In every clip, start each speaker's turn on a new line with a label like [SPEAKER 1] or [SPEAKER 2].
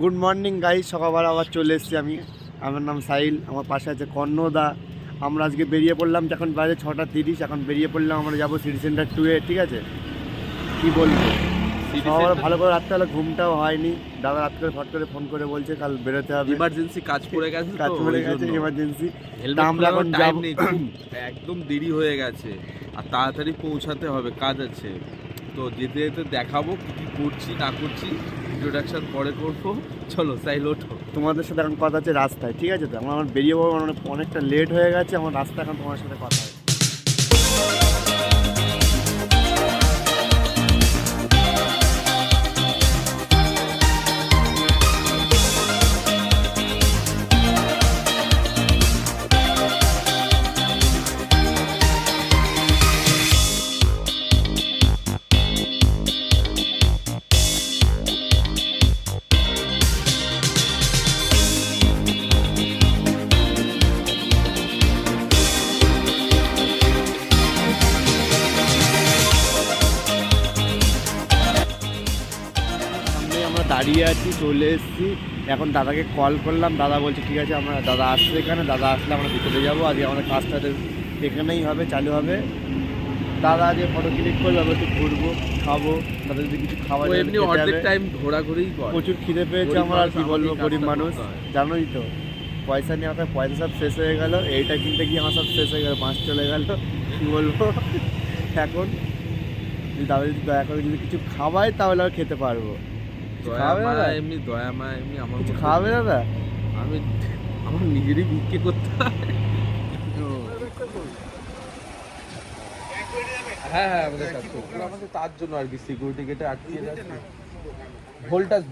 [SPEAKER 1] Good morning guys, সকালবেলা আবার চলে এসেছি আমি। আমার নাম সাহিল, আমার পাশে আছে কর্ণদা। আমরা আজকে বেরিয়ে পড়লাম, এখন বাজে 6:30। এখন বেরিয়ে পড়লাম, আমরা যাবো সিটি সেন্টার 2-এ। ঠিক আছে, কি বলবো, সকালে ভালো করে রাত্রেবেলা ঘুমটাও হয়নি। দাদা রাত করে ফট করে ফোন করে বলছে কাল বেরোতে হবে,
[SPEAKER 2] ইমার্জেন্সি কাজ পড়ে গেছে,
[SPEAKER 1] কাজ পড়ে গেছে ইমার্জেন্সি।
[SPEAKER 2] আমরা এখন যাব, একদম দেরি হয়ে গেছে আর তাড়াতাড়ি পৌঁছাতে হবে, কাজ আছে। তো যেতে যেতে দেখাবো কি কি করছি না করছি, ইন্ট্রোডাকশন পরে করবো। চলো সাইল ওঠো,
[SPEAKER 1] তোমাদের সাথে এখন কথা আছে রাস্তায়। ঠিক আছে, তো আমার বেরিয়ে পড়বো, অনেকটা লেট হয়ে গেছে আমার রাস্তা। এখন তোমার সাথে কথা হয়। আমরা দাঁড়িয়ে আছি, চলে এসেছি। এখন দাদাকে কল করলাম, দাদা বলছে ঠিক আছে, দাদা আসছে এখানে, দাদা আসলে আমরা ভিতরে যাবো। আজকে আমাদের কাজটা এখানেই হবে, চালু হবে। দাদা আজকে ফটো ক্লিক করবে, আমরা একটু ঘুরবো, খাবো। দাদা যদি কিছু খাওয়া যায়,
[SPEAKER 2] এমনি অর্ধেক টাইম ঘোরাঘুরিই করে।
[SPEAKER 1] প্রচুর খিদে পেয়েছে আমার, আর কি বলবো, গরিব মানুষ জানোই তো। পয়সা নিয়ে আমার পয়সা সব শেষ হয়ে গেল, এইটা কিনতে গিয়ে আমার সব শেষ হয়ে গেল, মাস চলে গেল, কী বলবো। এখন দাদা যদি দয়া করে যদি কিছু খাওয়ায় তাহলে আর খেতে পারবো।
[SPEAKER 2] এমনি দয়া মা এমনি আমার
[SPEAKER 1] কিছু খাওয়াবে দাদা?
[SPEAKER 2] আমি আমার নিজেরই ভিক্ষে করতে হয়। হ্যাঁ হ্যাঁ, আমাদের কাজ করতে আমাদের তার জন্য আর কি, সিকিউরিটি গেটে আটকে যাচ্ছে। ভোল্টাস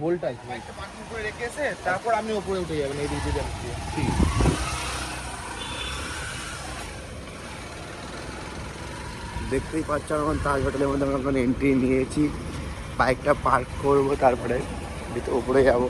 [SPEAKER 2] পার্কিং করে রেখেছে, তারপর আপনি উপরে উঠে যাবেন এই দিকে যাচ্ছি। ঠিক,
[SPEAKER 1] দেখতেই পাচ্ছ এখন তাজ হোটেলের মধ্যে আমরা এখন এন্ট্রি নিয়েছি। বাইকটা পার্ক করবো, তারপরে উপরে যাবো।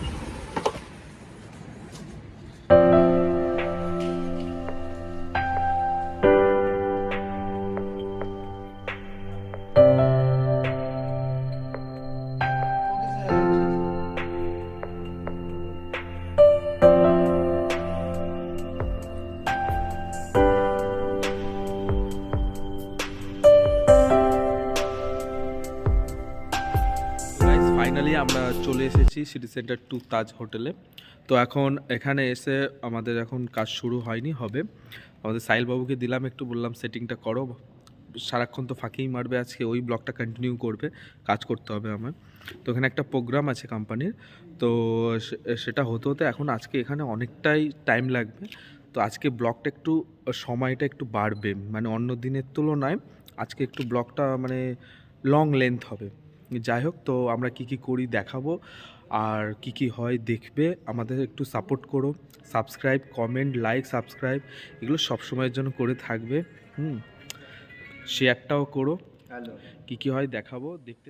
[SPEAKER 2] ফাইনালি আমরা চলে এসেছি সিটি সেন্টার 2 তাজ হোটেলে। তো এখন এখানে এসে আমাদের এখন কাজ শুরু হয়নি, হবে। আমাদের সাহিলবাবুকে দিলাম একটু, বললাম সেটিংটা করো, সারাক্ষণ তো ফাঁকিই মারবে, আজকে ওই ব্লগটা কন্টিনিউ করবে, কাজ করতে হবে আমার। তো এখানে একটা প্রোগ্রাম আছে কোম্পানির, তো সেটা হতে হতে এখন আজকে এখানে অনেকটাই টাইম লাগবে। তো আজকে ব্লগটা একটু সময়টা একটু বাড়বে, মানে অন্য দিনের তুলনায় আজকে একটু ব্লগটা মানে লং লেন্থ হবে। যাই হোক, তো আমরা কি কি করি দেখাবো, আর কি কি হয় দেখবে। আমাদের একটু সাপোর্ট করো, সাবস্ক্রাইব, কমেন্ট, লাইক, সাবস্ক্রাইব এগুলো সবসময়ের জন্য করে থাকবে। শেয়ারটাও করো, কি কি হয় দেখাবো, দেখতে।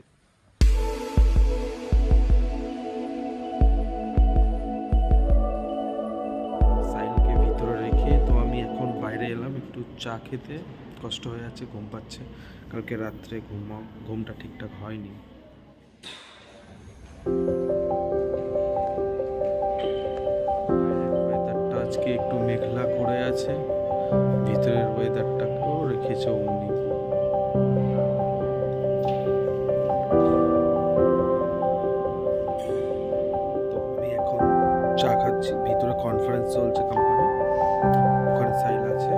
[SPEAKER 2] সাইলকে ভিতরে রেখে তো আমি এখন বাইরে এলাম একটু চা খেতে। কষ্ট হয়ে যাচ্ছে, ঘুম পাচ্ছে, কালকে রাত্রে ঘুমটা ঠিকঠাক হয়নি। ওয়েদারটা আজকে একটু মেঘলা করে আছে, ভিতরের ওয়েদারটাকেও রেখেছে অমনি। তো আমি এখন চা খাচ্ছি, ভিতরে কনফারেন্স চলছে কোম্পানি, ওখানে সাইল আছে।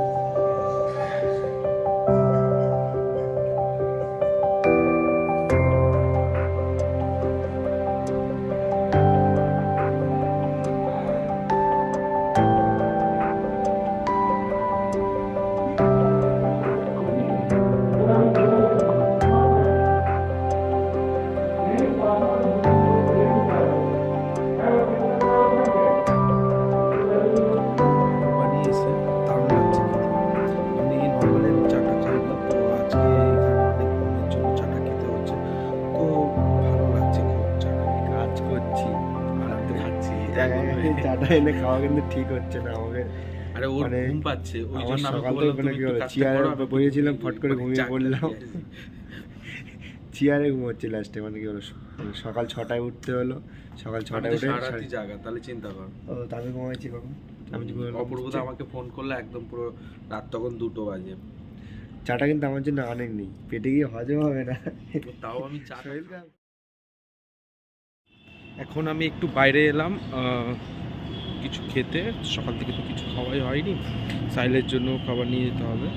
[SPEAKER 1] চাটা এনে খাওয়া কিন্তু ঠিক হচ্ছে না আমাকে।
[SPEAKER 2] আরে ওর ঘুম পাচ্ছে, ওই জন্য আমি
[SPEAKER 1] সকাল থেকে কি হলো, চেয়ারে বসেছিলাম, ফট করে ঘুমিয়ে পড়লাম। চেয়ারে ঘুমোচ্ছি লাস্টে, মানে কি হলো সকাল 6টায় উঠতে হলো, সকাল 6টায় উঠে
[SPEAKER 2] সারারাতি জাগা, তাহলে চিন্তা কর।
[SPEAKER 1] ও তা আমি ঘুমাইছি কখন? আমি
[SPEAKER 2] অপূর্বদা আমাকে ফোন করলে একদম পুরো রাত তখন 2টো বাজে।
[SPEAKER 1] চাটা কিন্তু আমার জন্য অনেক নেই, পেটে গিয়ে হজম হবে না।
[SPEAKER 2] তাও আমি চা
[SPEAKER 1] শরীর খারাপ।
[SPEAKER 2] এখন আমি একটু বাইরে এলাম কিছু খেতে, সকাল থেকে তো কিছু খাওয়াই হয়নি, সাইলের জন্য খাবার নিয়ে যেতে হবে।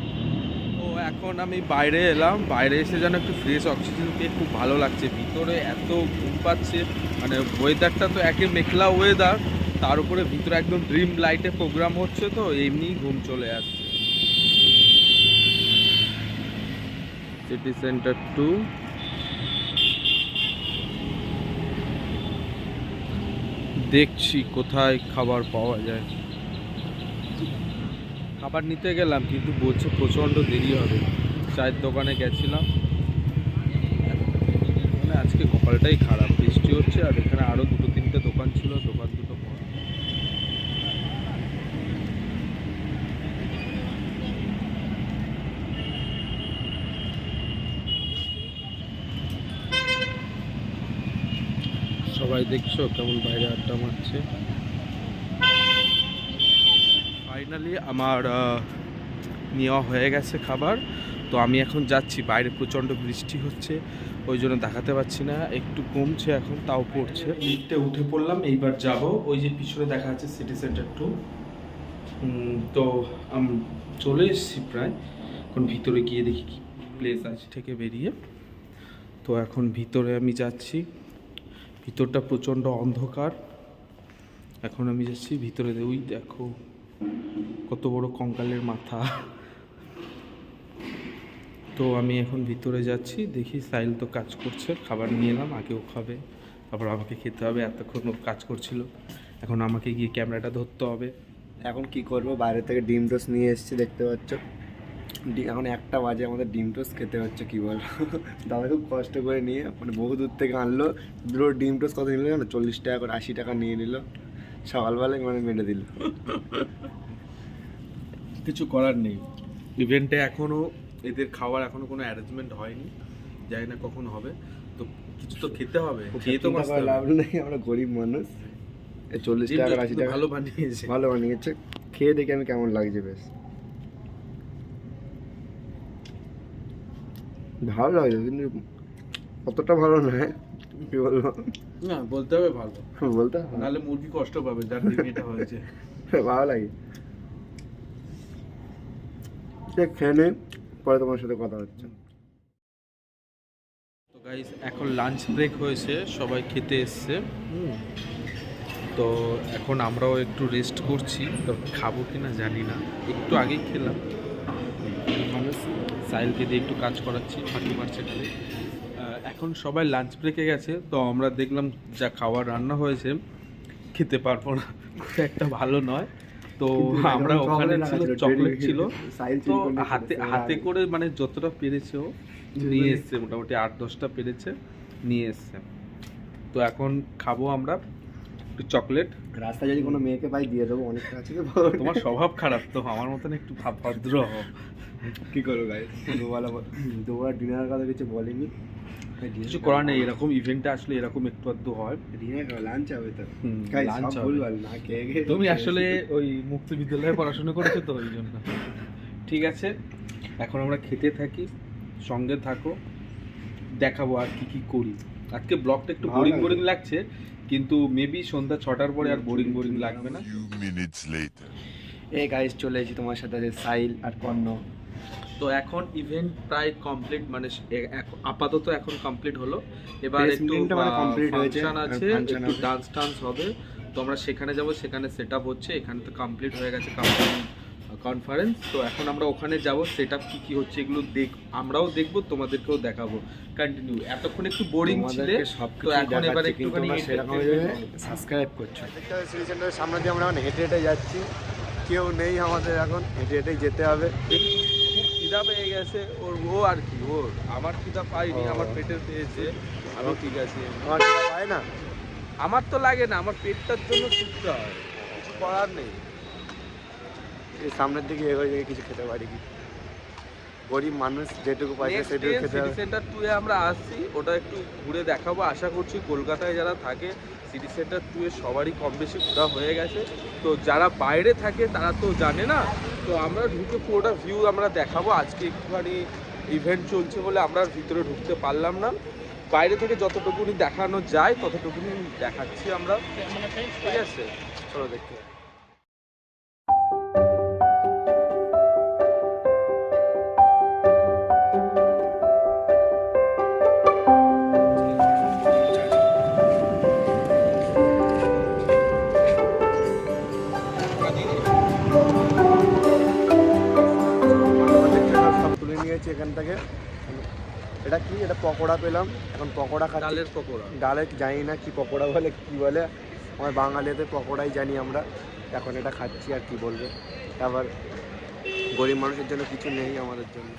[SPEAKER 2] তো এখন আমি বাইরে এলাম, বাইরে এসে যেন একটু ফ্রেশ অক্সিজেন পেয়ে খুব ভালো লাগছে। ভিতরে এত ঘুম পাচ্ছে, মানে ওয়েদারটা তো একে মেঘলা ওয়েদার, তার উপরে ভিতরে একদম ড্রিম লাইটে প্রোগ্রাম হচ্ছে, তো এমনিই ঘুম চলে আসছে। সিটি সেন্টার 2 দেখছি কোথায় খাবার পাওয়া যায়। খাবার নিতে গেলাম কিন্তু বলছে প্রচণ্ড দেরি হবে। চায়ের দোকানে গেছিলাম, মানে আজকে কপালটাই খারাপ, বৃষ্টি হচ্ছে আর এখানে আরও 2-3টে দোকান ছিল, দোকান দুটো বন্ধ। সবাই দেখছো কেমন বাইরে আড্ডা মারছে। ফাইনালি আমার নেওয়া হয়ে গেছে খাবার, তো আমি এখন যাচ্ছি। বাইরে প্রচণ্ড বৃষ্টি হচ্ছে, ওই জন্য দেখাতে পাচ্ছি না, একটু কমছে এখন, তাও পড়ছে। লিফটে উঠে পড়লাম, এইবার যাব ওই যে পিছনে দেখা যাচ্ছে সিটি সেন্টার 2। তো চলে এসেছি প্রায়, এখন ভিতরে গিয়ে দেখি কি প্লেস আছে থেকে বেরিয়ে। তো এখন ভিতরে আমি যাচ্ছি, ভিতরটা প্রচণ্ড অন্ধকার। এখন আমি যাচ্ছি ভিতরে, ওই দেখো কত বড় কঙ্কালের মাথা। তো আমি এখন ভিতরে যাচ্ছি, দেখি সাইল তো কাজ করছে, খাবার নিয়ে এলাম, আগেও খাবে, তারপর আমাকে খেতে হবে। এতক্ষণ কাজ করছিল, এখন আমাকে গিয়ে ক্যামেরাটা ধরতে হবে।
[SPEAKER 1] এখন কি করব, বাইরে থেকে ডিম টোস্ট নিয়ে এসেছি, দেখতে পাচ্ছ। এখন 1টা বাজে, আমাদের ডিম টোস্ট খেতে হচ্ছে, কি বল। দাদা খুব কষ্ট করে নিয়ে, মানে বহু দূর থেকে আনলো। দুটো ডিম টোস্ট কত নিল জানো? 40 টাকা করে, 80 টাকা নিয়ে নিল সকালবেলায়, মানে মেরে দিল।
[SPEAKER 2] কিছু করার নেই, ইভেন্টে এখনও এদের খাওয়ার এখনও কোনো অ্যারেঞ্জমেন্ট হয়নি, জানি না কখন হবে, তো কিছু তো খেতে হবে, খেয়ে তো বাঁচতে হবে।
[SPEAKER 1] লাভ নেই, আমরা গরিব মানুষ। 40 টাকা 80 টাকা
[SPEAKER 2] ভালো বানিয়েছে,
[SPEAKER 1] ভালো বানিয়েছে, খেয়ে দেখি আমি কেমন লাগছে। বেশ ভালো লাগছে, কিন্তু অতটা ভালো নয়, কি বলবো।
[SPEAKER 2] না বলতে হবে ভালো,
[SPEAKER 1] বলতে
[SPEAKER 2] নাহলে মুরগি কষ্ট পাবে, যার ডিম এটা হয়েছে।
[SPEAKER 1] ভালো লাগে। খেয়ে নে, পরে তোমার সাথে কথা হচ্ছে।
[SPEAKER 2] তো গাইস এখন লাঞ্চ ব্রেক হয়েছে, সবাই খেতে এসছে। তো এখন আমরাও একটু রেস্ট করছি, তো খাবো কি না জানি না, একটু আগেই খেলাম। মানুষ সাইলকে দিয়ে একটু কাজ করাচ্ছি, ফাঁকি মারছে খালি। এখন সবাই লাঞ্চ ব্রেকে গেছে, তো আমরা দেখলাম যা খাবার রান্না হয়েছে খেতে পারবো না, খুব একটা ভালো নয়। তো আমরা ওখানে ছিল চকলেট ছিল, তো হাতে হাতে করে মানে যতটা পেরেছে ও নিয়ে এসছে, মোটামুটি 8-10টা পেরেছে নিয়ে এসছে। তো এখন খাবো আমরা একটু চকলেট।
[SPEAKER 1] রাস্তায় যদি কোনো মেয়েকে পাই দিয়ে দেবো, অনেকটা আছে।
[SPEAKER 2] তোমার স্বভাব খারাপ তো, আমার মতন একটু ভদ্র হও।
[SPEAKER 1] কি করবো গাই, দুবেলা ডিনার কথা কিছু বলেনি,
[SPEAKER 2] কিছু করার নেই, এরকম ইভেন্টে আসলে এরকম একটু আধটু হয়।
[SPEAKER 1] ডিনার লাঞ্চ হবে তো,
[SPEAKER 2] লাঞ্চ হবে।
[SPEAKER 1] ভুলভাল না খেয়ে গিয়ে।
[SPEAKER 2] তুমি আসলে ওই মুক্ত বিদ্যালয়ে পড়াশোনা করেছো তো, ওই জন্য। ঠিক আছে, এখন আমরা খেতে থাকি, সঙ্গে থাকো, দেখাবো আর কি কি করি। আজকে ব্লগটা একটু বোরিং বোরিং লাগছে, কিন্তু মেবি সন্ধ্যা 6টার পরে আর বোরিং বোরিং লাগবে না।
[SPEAKER 1] এই গাইস চলে এসেছি তোমার সাথে, সাইল আর কর্ণ।
[SPEAKER 2] তো এখন ইভেন্ট প্রায় কমপ্লিট, মানে আপাতত এখন কমপ্লিট হলো। এবার একটু ফাংশন আছে, একটু ডান্স টান্স হবে, তো আমরা সেখানে যাব, সেখানে সেট আপ হচ্ছে। এখানে তো কমপ্লিট হয়ে গেছে কনফারেন্স, তো এখন আমরা ওখানে যাব, সেট আপ কী হচ্ছে এগুলো আমরাও দেখবো, তোমাদেরকেও দেখাবো। কন্টিনিউ, এতক্ষণ একটু বোরিং ছিল, তো এখন এবার একটুখানি
[SPEAKER 1] সাবস্ক্রাইব করছো। সিটি সেন্টারের সামনে দিয়ে আমরা এখন হেঁটে হেঁটে যাচ্ছি, কেউ নেই আমাদের, এখন হেঁটে হেঁটেই যেতে হবে।
[SPEAKER 2] খিদা পেয়ে গেছে ওর, ও আর কি, ওর আমার খিদা পাইনি, আমার পেটের পেয়েছে, আমি ঠিক আছে।
[SPEAKER 1] আমার খিদা পায় না,
[SPEAKER 2] আমার তো লাগে না, আমার পেটটার জন্য ছুটতে হয়, কিছু করার নেই।
[SPEAKER 1] এই সামনের দিকে এগোয় গিয়ে কিছু খেতে পারি কি, গরিব মানুষ যেটুকু পয়সা সেটুকু খেতে
[SPEAKER 2] সিটি
[SPEAKER 1] হবে।
[SPEAKER 2] সেন্টার 2 এ আমরা আসছি, ওটা একটু ঘুরে দেখাবো। আশা করছি কলকাতায় যারা থাকে সিটি সেন্টার 2 এ সবারই কম বেশি ঘোরা হয়ে গেছে। তো যারা বাইরে থাকে তারা তো জানে না, তো আমরা ঢুকে পুরোটা ভিউ আমরা দেখাবো। আজকে একটুখানি ইভেন্ট চলছে বলে আমরা ভিতরে ঢুকতে পারলাম না, বাইরে থেকে যতটুকুনি দেখানো যায় ততটুকুনি দেখাচ্ছি আমরা, ঠিক আছে? চলো দেখতে।
[SPEAKER 1] সব তুলে নিয়েছি এখান থেকে। এটা কি, এটা পকোড়া পেলাম, এখন পকোড়া খাচ্ছি।
[SPEAKER 2] ডালের পকোড়া,
[SPEAKER 1] ডালের জানি না কি পকোড়া বলে কি বলে, আমার বাঙালিতে পকোড়াই জানি আমরা। এখন এটা খাচ্ছি আর কি বলবো। আবার গরিব মানুষের জন্য কিছু নেই আমাদের জন্য।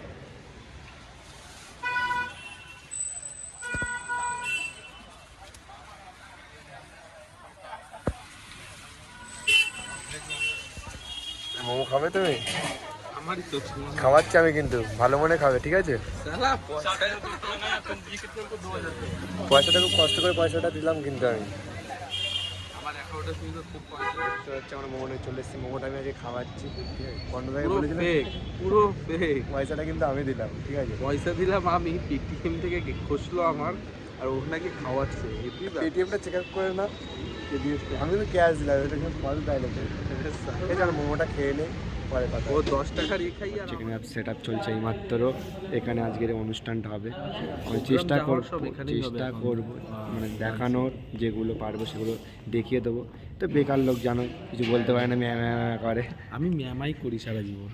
[SPEAKER 1] মোমো খাবে তুমি?
[SPEAKER 2] আমারই তো
[SPEAKER 1] খাওয়াচ্ছি আমি, কিন্তু ভালো মনে খাবে, ঠিক আছে? পয়সাটা খুব কষ্ট করে পয়সাটা দিলাম কিন্তু আমি।
[SPEAKER 2] আমার অ্যাকাউন্টে শুধু খুব পয়সা
[SPEAKER 1] হচ্ছে আমার মোমো নিয়ে চলে এসেছি, মোমোটা আমি আজকে খাওয়াচ্ছি। ঠিক আছে, কর্ণদাকে
[SPEAKER 2] পুরো
[SPEAKER 1] বলেছিলাম
[SPEAKER 2] ফেক, পুরো ফেক।
[SPEAKER 1] পয়সাটা কিন্তু আমি দিলাম, ঠিক আছে?
[SPEAKER 2] পয়সা দিলাম আমি, পেটিএম থেকে খসলো আমার, আর ও নাকি খাওয়াচ্ছে।
[SPEAKER 1] পেটিএমটা চেক আপ করে না, আমি কিন্তু ক্যাশ দিলাম, এটা কিন্তু ফল দেয় না। ঠিক আছে, আর মোমোটা খেয়ে নেই, পরে কথা।
[SPEAKER 2] ও 10 টাকার খাই। আর
[SPEAKER 1] চিকেন আপ সেট আপ চলছে এই মাত্র, এখানে আজকের অনুষ্ঠানটা হবে। আমি চেষ্টা করব মানে দেখানোর, যেগুলো পারবো সেগুলো দেখিয়ে দেবো। তো বেকার লোক জানো, কিছু বলতে পারে না, ম্যা ম্যা ম্যা করে।
[SPEAKER 2] আমি ম্যামাই করি সারা জীবন।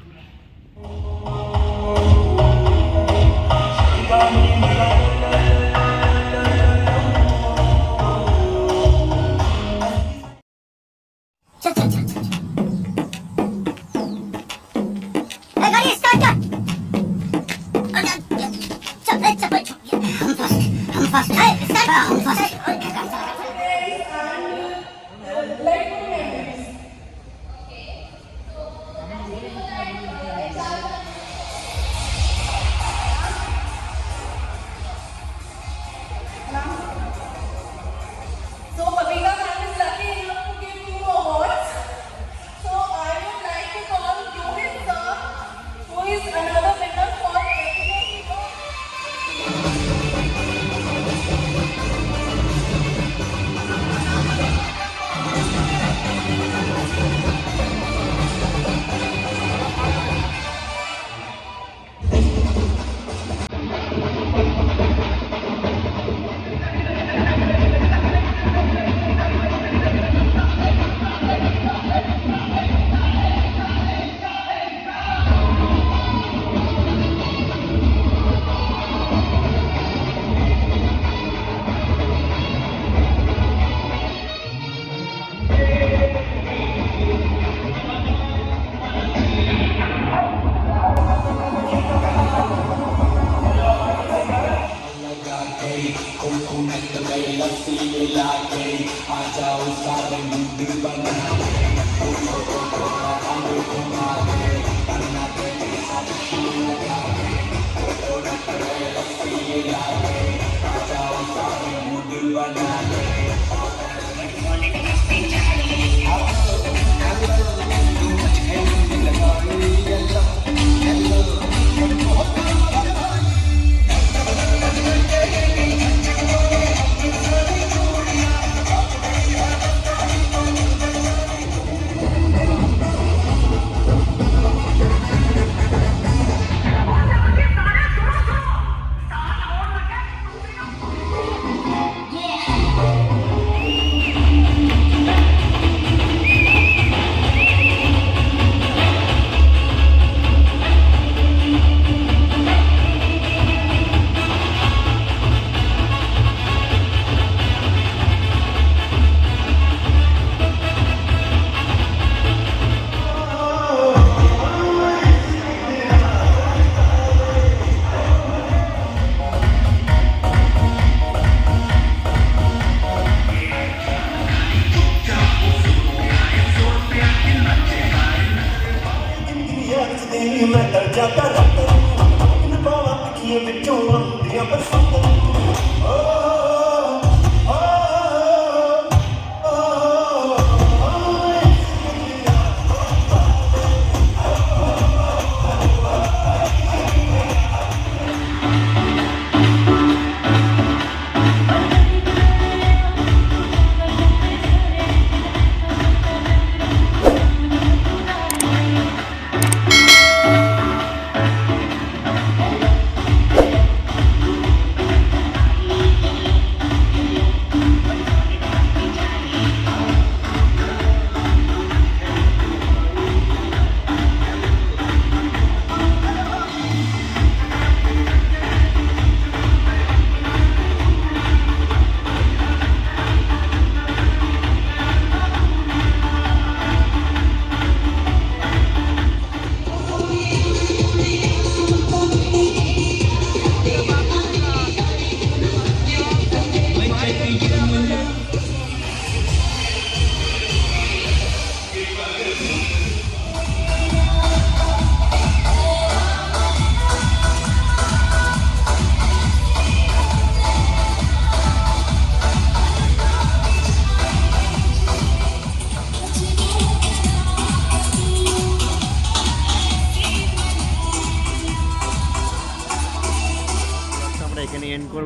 [SPEAKER 3] So Babita ma'am is lucky enough to give 2 awards. So I would like to call Rohit sir, who is another winner for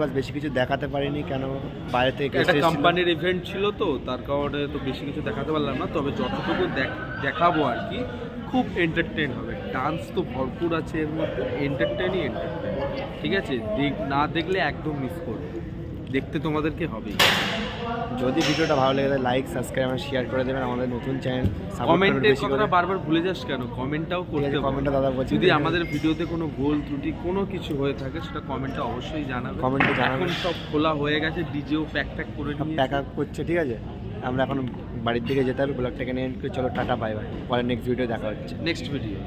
[SPEAKER 1] বাস বেশি কিছু দেখাতে পারিনি, কেন বাইরে থেকে guest
[SPEAKER 2] একটা
[SPEAKER 1] এসেছিল।
[SPEAKER 2] কোম্পানির ইভেন্ট ছিল তো, তার কারণে তো বেশি কিছু দেখাতে পারলাম না, তবে যতটুকু দেখাবো আর কি, খুব এন্টারটেইন হবে। ডান্স তো ভরপুর আছে এর মধ্যে, এন্টারটেইনই এন্টারটেইন, ঠিক আছে? না দেখলে একদম মিস করবে, দেখতে তোমাদেরকে হবেই।
[SPEAKER 1] যদি ভিডিওটা ভালো লেগে থাকে লাইক সাবস্ক্রাইব আর শেয়ার করে দেবেন আমাদের নতুন চ্যানেল।
[SPEAKER 2] কমেন্টের কথাটা বারবার ভুলে যাস কেন? কমেন্টটাও করতে হবে।
[SPEAKER 1] কমেন্টটা দাদা বলছি,
[SPEAKER 2] যদি আমাদের ভিডিওতে কোনো ভুল ত্রুটি কোনো কিছু হয়ে থাকে সেটা কমেন্টে অবশ্যই জানাবে।
[SPEAKER 1] কমেন্টে জানাবেন।
[SPEAKER 2] এখন সব খোলা হয়ে গেছে, ডিজেও প্যাক করে
[SPEAKER 1] সব
[SPEAKER 2] নিয়ে
[SPEAKER 1] প্যাক আপ করছে, ঠিক আছে? আমরা এখন বাড়ির দিকে যেতে হবে, ব্লগটাকে নিয়ে চলো টাটা বাই বাই, পরে নেক্সট ভিডিও দেখা হচ্ছে।
[SPEAKER 2] Next video.